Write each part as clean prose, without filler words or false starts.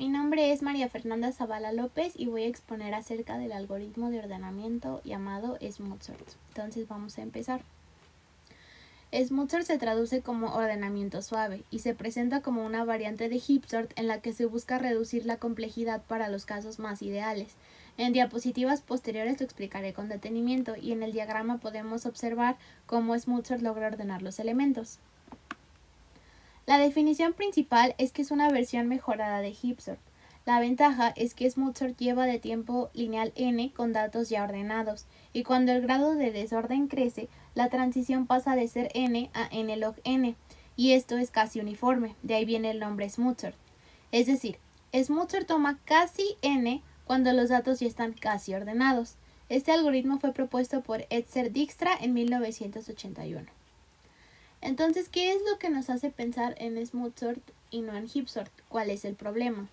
Mi nombre es María Fernanda Zavala López y voy a exponer acerca del algoritmo de ordenamiento llamado Smooth-Sort. Entonces vamos a empezar. Smooth-Sort se traduce como ordenamiento suave y se presenta como una variante de Heap-Sort en la que se busca reducir la complejidad para los casos más ideales. En diapositivas posteriores lo explicaré con detenimiento y en el diagrama podemos observar cómo Smooth-Sort logra ordenar los elementos. La definición principal es que es una versión mejorada de Heap-Sort. La ventaja es que Smooth-Sort lleva de tiempo lineal n con datos ya ordenados, y cuando el grado de desorden crece, la transición pasa de ser n a n log n, y esto es casi uniforme, de ahí viene el nombre Smooth-Sort. Es decir, Smooth-Sort toma casi n cuando los datos ya están casi ordenados. Este algoritmo fue propuesto por Edzer Dijkstra en 1981. Entonces, ¿qué es lo que nos hace pensar en Smooth-Sort y no en Heap-Sort? ¿Cuál es el problema?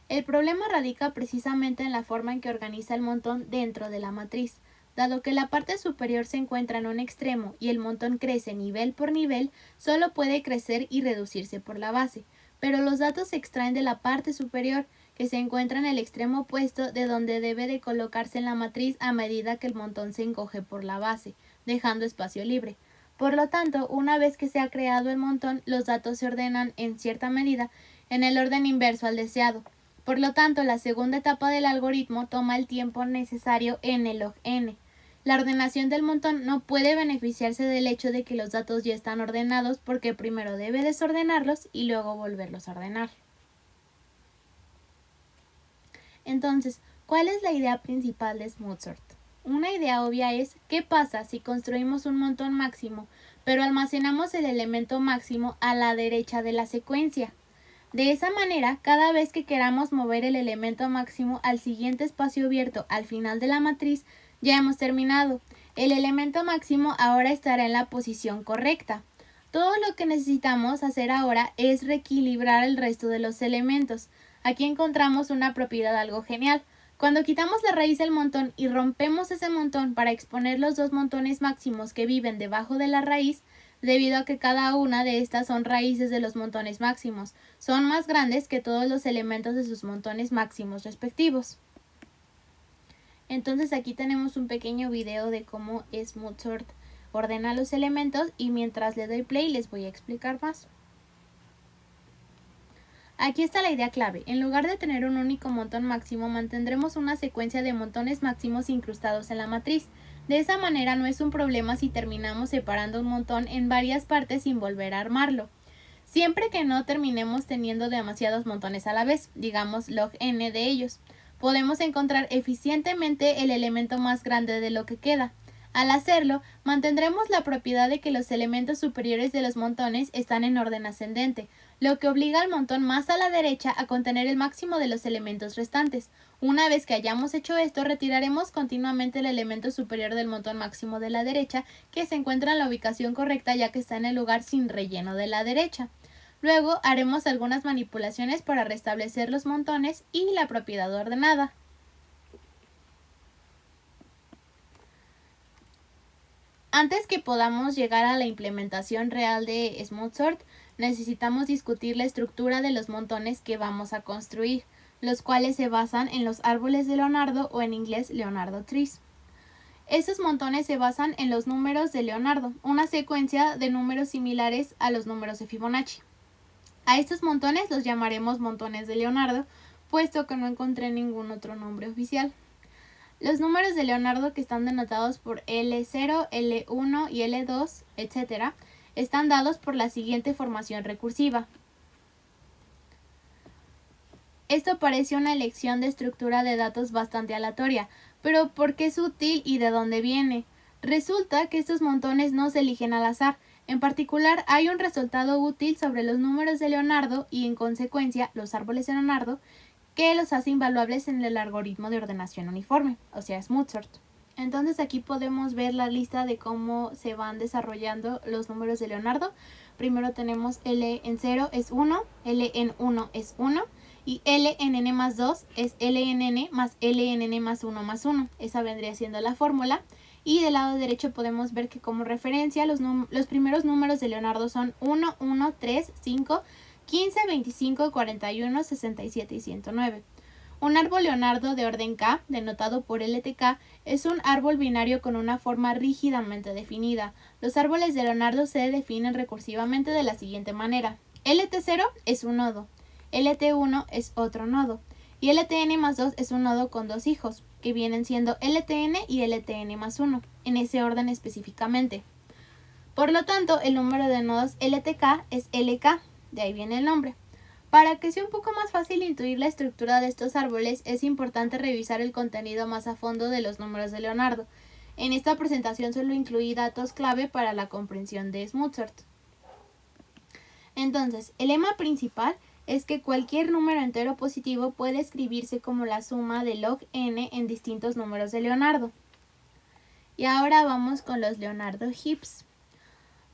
El problema radica precisamente en la forma en que organiza el montón dentro de la matriz. Dado que la parte superior se encuentra en un extremo y el montón crece nivel por nivel, solo puede crecer y reducirse por la base, pero los datos se extraen de la parte superior, que se encuentra en el extremo opuesto de donde debe de colocarse en la matriz a medida que el montón se encoge por la base, dejando espacio libre. Por lo tanto, una vez que se ha creado el montón, los datos se ordenan, en cierta medida, en el orden inverso al deseado. Por lo tanto, la segunda etapa del algoritmo toma el tiempo necesario n log n. La ordenación del montón no puede beneficiarse del hecho de que los datos ya están ordenados porque primero debe desordenarlos y luego volverlos a ordenar. Entonces, ¿cuál es la idea principal de Smooth-Sort? Una idea obvia es ¿qué pasa si construimos un montón máximo, pero almacenamos el elemento máximo a la derecha de la secuencia? De esa manera, cada vez que queramos mover el elemento máximo al siguiente espacio abierto al final de la matriz, ya hemos terminado. El elemento máximo ahora estará en la posición correcta. Todo lo que necesitamos hacer ahora es reequilibrar el resto de los elementos. Aquí encontramos una propiedad algo genial. Cuando quitamos la raíz del montón y rompemos ese montón para exponer los dos montones máximos que viven debajo de la raíz, debido a que cada una de estas son raíces de los montones máximos, son más grandes que todos los elementos de sus montones máximos respectivos. Entonces aquí tenemos un pequeño video de cómo Smooth-Sort ordena los elementos y mientras le doy play les voy a explicar más. Aquí está la idea clave. En lugar de tener un único montón máximo, mantendremos una secuencia de montones máximos incrustados en la matriz. De esa manera no es un problema si terminamos separando un montón en varias partes sin volver a armarlo. Siempre que no terminemos teniendo demasiados montones a la vez, digamos log n de ellos, podemos encontrar eficientemente el elemento más grande de lo que queda. Al hacerlo, mantendremos la propiedad de que los elementos superiores de los montones están en orden ascendente, lo que obliga al montón más a la derecha a contener el máximo de los elementos restantes. Una vez que hayamos hecho esto, retiraremos continuamente el elemento superior del montón máximo de la derecha, que se encuentra en la ubicación correcta ya que está en el lugar sin relleno de la derecha. Luego haremos algunas manipulaciones para restablecer los montones y la propiedad ordenada. Antes que podamos llegar a la implementación real de Smooth-Sort, necesitamos discutir la estructura de los montones que vamos a construir, los cuales se basan en los árboles de Leonardo o en inglés Leonardo Trees. Estos montones se basan en los números de Leonardo, una secuencia de números similares a los números de Fibonacci. A estos montones los llamaremos montones de Leonardo, puesto que no encontré ningún otro nombre oficial. Los números de Leonardo, que están denotados por L0, L1 y L2, etc., están dados por la siguiente formación recursiva. Esto parece una elección de estructura de datos bastante aleatoria, pero ¿por qué es útil y de dónde viene? Resulta que estos montones no se eligen al azar. En particular, hay un resultado útil sobre los números de Leonardo y, en consecuencia, los árboles de Leonardo, que los hace invaluables en el algoritmo de ordenación uniforme, o sea, Smooth-Sort. Entonces aquí podemos ver la lista de cómo se van desarrollando los números de Leonardo. Primero tenemos L en 0 es 1, L en 1 es 1 y L en n más 2 es L en n más L en n más 1 más 1. Esa vendría siendo la fórmula. Y del lado derecho podemos ver que como referencia los primeros números de Leonardo son 1, 1, 3, 5, 15, 25, 41, 67 y 109. Un árbol Leonardo de orden K, denotado por LTK, es un árbol binario con una forma rígidamente definida. Los árboles de Leonardo se definen recursivamente de la siguiente manera. LT0 es un nodo, LT1 es otro nodo, y LTN más 2 es un nodo con dos hijos, que vienen siendo LTN y LTN más 1, en ese orden específicamente. Por lo tanto, el número de nodos LTK es LK, de ahí viene el nombre. Para que sea un poco más fácil intuir la estructura de estos árboles, es importante revisar el contenido más a fondo de los números de Leonardo. En esta presentación solo incluí datos clave para la comprensión de Mozart. Entonces, el lema principal es que cualquier número entero positivo puede escribirse como la suma de log n en distintos números de Leonardo. Y ahora vamos con los Leonardo heaps.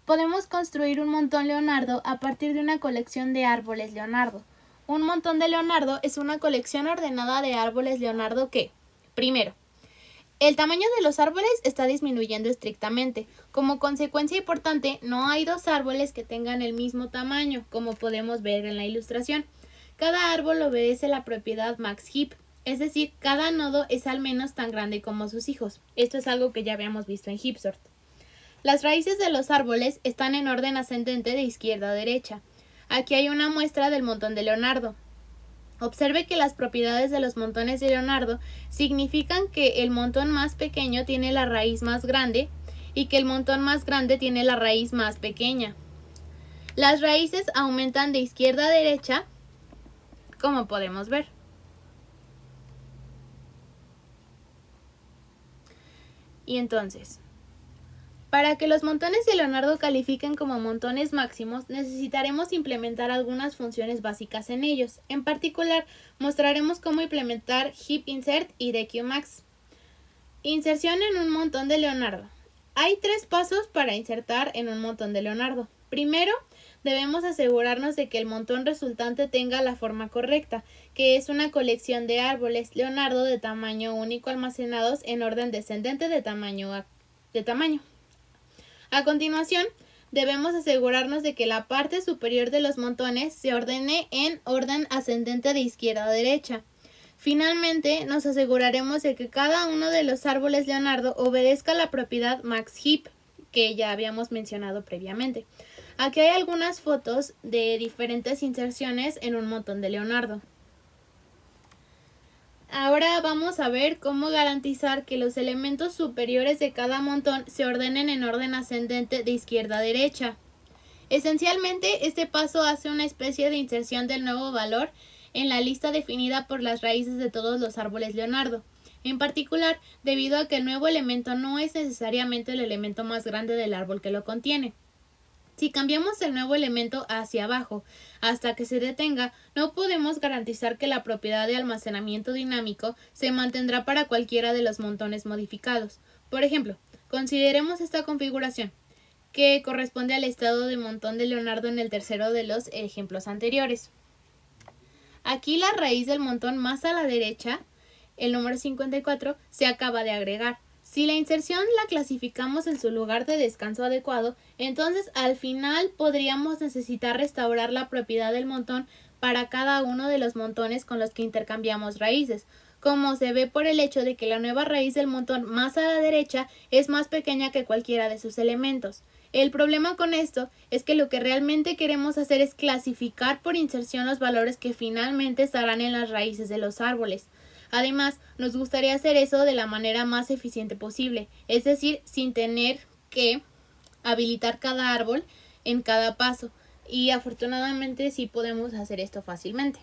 Podemos construir un montón Leonardo a partir de una colección de árboles Leonardo. Un montón de Leonardo es una colección ordenada de árboles Leonardo que, primero, el tamaño de los árboles está disminuyendo estrictamente. Como consecuencia importante, no hay dos árboles que tengan el mismo tamaño, como podemos ver en la ilustración. Cada árbol obedece la propiedad max heap, es decir, cada nodo es al menos tan grande como sus hijos. Esto es algo que ya habíamos visto en heapsort. Las raíces de los árboles están en orden ascendente de izquierda a derecha. Aquí hay una muestra del montón de Leonardo. Observe que las propiedades de los montones de Leonardo significan que el montón más pequeño tiene la raíz más grande y que el montón más grande tiene la raíz más pequeña. Las raíces aumentan de izquierda a derecha, como podemos ver. Y entonces, para que los montones de Leonardo califiquen como montones máximos, necesitaremos implementar algunas funciones básicas en ellos. En particular, mostraremos cómo implementar heap_insert y dequeueMax. Inserción en un montón de Leonardo. Hay tres pasos para insertar en un montón de Leonardo. Primero, debemos asegurarnos de que el montón resultante tenga la forma correcta, que es una colección de árboles Leonardo de tamaño único almacenados en orden descendente de tamaño. A continuación, debemos asegurarnos de que la parte superior de los montones se ordene en orden ascendente de izquierda a derecha. Finalmente, nos aseguraremos de que cada uno de los árboles Leonardo obedezca la propiedad max heap, que ya habíamos mencionado previamente. Aquí hay algunas fotos de diferentes inserciones en un montón de Leonardo. Ahora vamos a ver cómo garantizar que los elementos superiores de cada montón se ordenen en orden ascendente de izquierda a derecha. Esencialmente, este paso hace una especie de inserción del nuevo valor en la lista definida por las raíces de todos los árboles Leonardo. En particular, debido a que el nuevo elemento no es necesariamente el elemento más grande del árbol que lo contiene. Si cambiamos el nuevo elemento hacia abajo hasta que se detenga, no podemos garantizar que la propiedad de almacenamiento dinámico se mantendrá para cualquiera de los montones modificados. Por ejemplo, consideremos esta configuración, que corresponde al estado de montón de Leonardo en el tercero de los ejemplos anteriores. Aquí la raíz del montón más a la derecha, el número 54, se acaba de agregar. Si la inserción la clasificamos en su lugar de descanso adecuado, entonces al final podríamos necesitar restaurar la propiedad del montón para cada uno de los montones con los que intercambiamos raíces, como se ve por el hecho de que la nueva raíz del montón más a la derecha es más pequeña que cualquiera de sus elementos. El problema con esto es que lo que realmente queremos hacer es clasificar por inserción los valores que finalmente estarán en las raíces de los árboles. Además, nos gustaría hacer eso de la manera más eficiente posible, es decir, sin tener que habilitar cada árbol en cada paso, y afortunadamente sí podemos hacer esto fácilmente.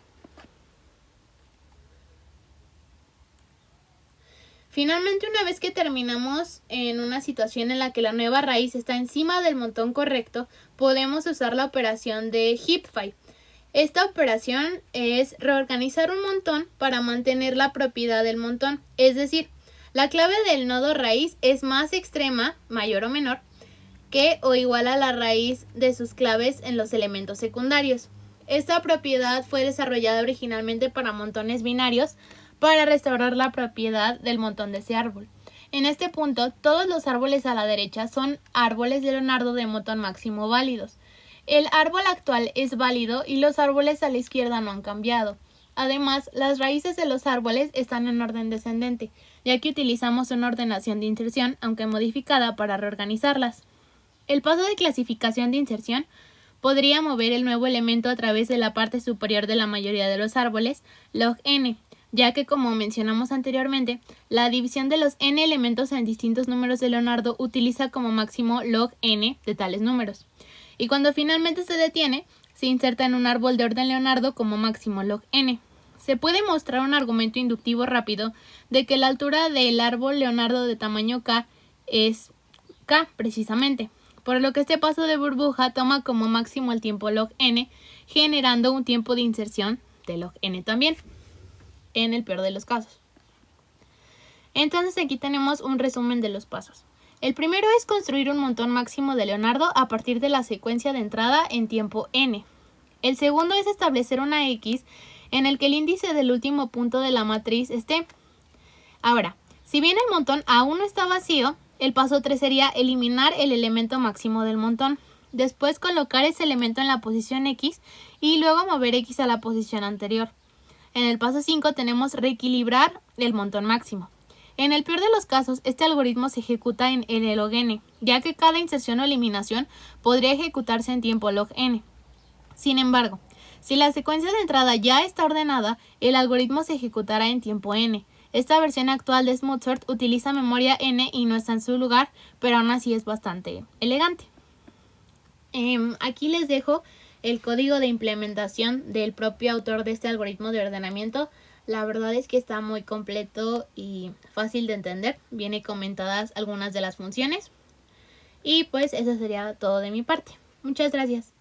Finalmente, una vez que terminamos en una situación en la que la nueva raíz está encima del montón correcto, podemos usar la operación de heapify. Esta operación es reorganizar un montón para mantener la propiedad del montón, es decir, la clave del nodo raíz es más extrema, mayor o menor, que o igual a la raíz de sus claves en los elementos secundarios. Esta propiedad fue desarrollada originalmente para montones binarios para restaurar la propiedad del montón de ese árbol. En este punto, todos los árboles a la derecha son árboles de Leonardo de montón máximo válidos. El árbol actual es válido y los árboles a la izquierda no han cambiado. Además, las raíces de los árboles están en orden descendente, ya que utilizamos una ordenación de inserción, aunque modificada, para reorganizarlas. El paso de clasificación de inserción podría mover el nuevo elemento a través de la parte superior de la mayoría de los árboles, log n, ya que, como mencionamos anteriormente, la división de los n elementos en distintos números de Leonardo utiliza como máximo log n de tales números. Y cuando finalmente se detiene, se inserta en un árbol de orden Leonardo como máximo log n. Se puede mostrar un argumento inductivo rápido de que la altura del árbol Leonardo de tamaño k es k precisamente, por lo que este paso de burbuja toma como máximo el tiempo log n, generando un tiempo de inserción de log n también, en el peor de los casos. Entonces aquí tenemos un resumen de los pasos. El primero es construir un montón máximo de Leonardo a partir de la secuencia de entrada en tiempo n. El segundo es establecer una x en el que el índice del último punto de la matriz esté. Ahora, si bien el montón aún no está vacío, el paso 3 sería eliminar el elemento máximo del montón. Después colocar ese elemento en la posición x y luego mover x a la posición anterior. En el paso 5 tenemos reequilibrar el montón máximo. En el peor de los casos, este algoritmo se ejecuta en el log n, ya que cada inserción o eliminación podría ejecutarse en tiempo log n. Sin embargo, si la secuencia de entrada ya está ordenada, el algoritmo se ejecutará en tiempo n. Esta versión actual de SmoothSort utiliza memoria n y no está en su lugar, pero aún así es bastante elegante. Aquí les dejo el código de implementación del propio autor de este algoritmo de ordenamiento. La verdad es que está muy completo y fácil de entender. Viene comentadas algunas de las funciones. Y pues eso sería todo de mi parte. Muchas gracias.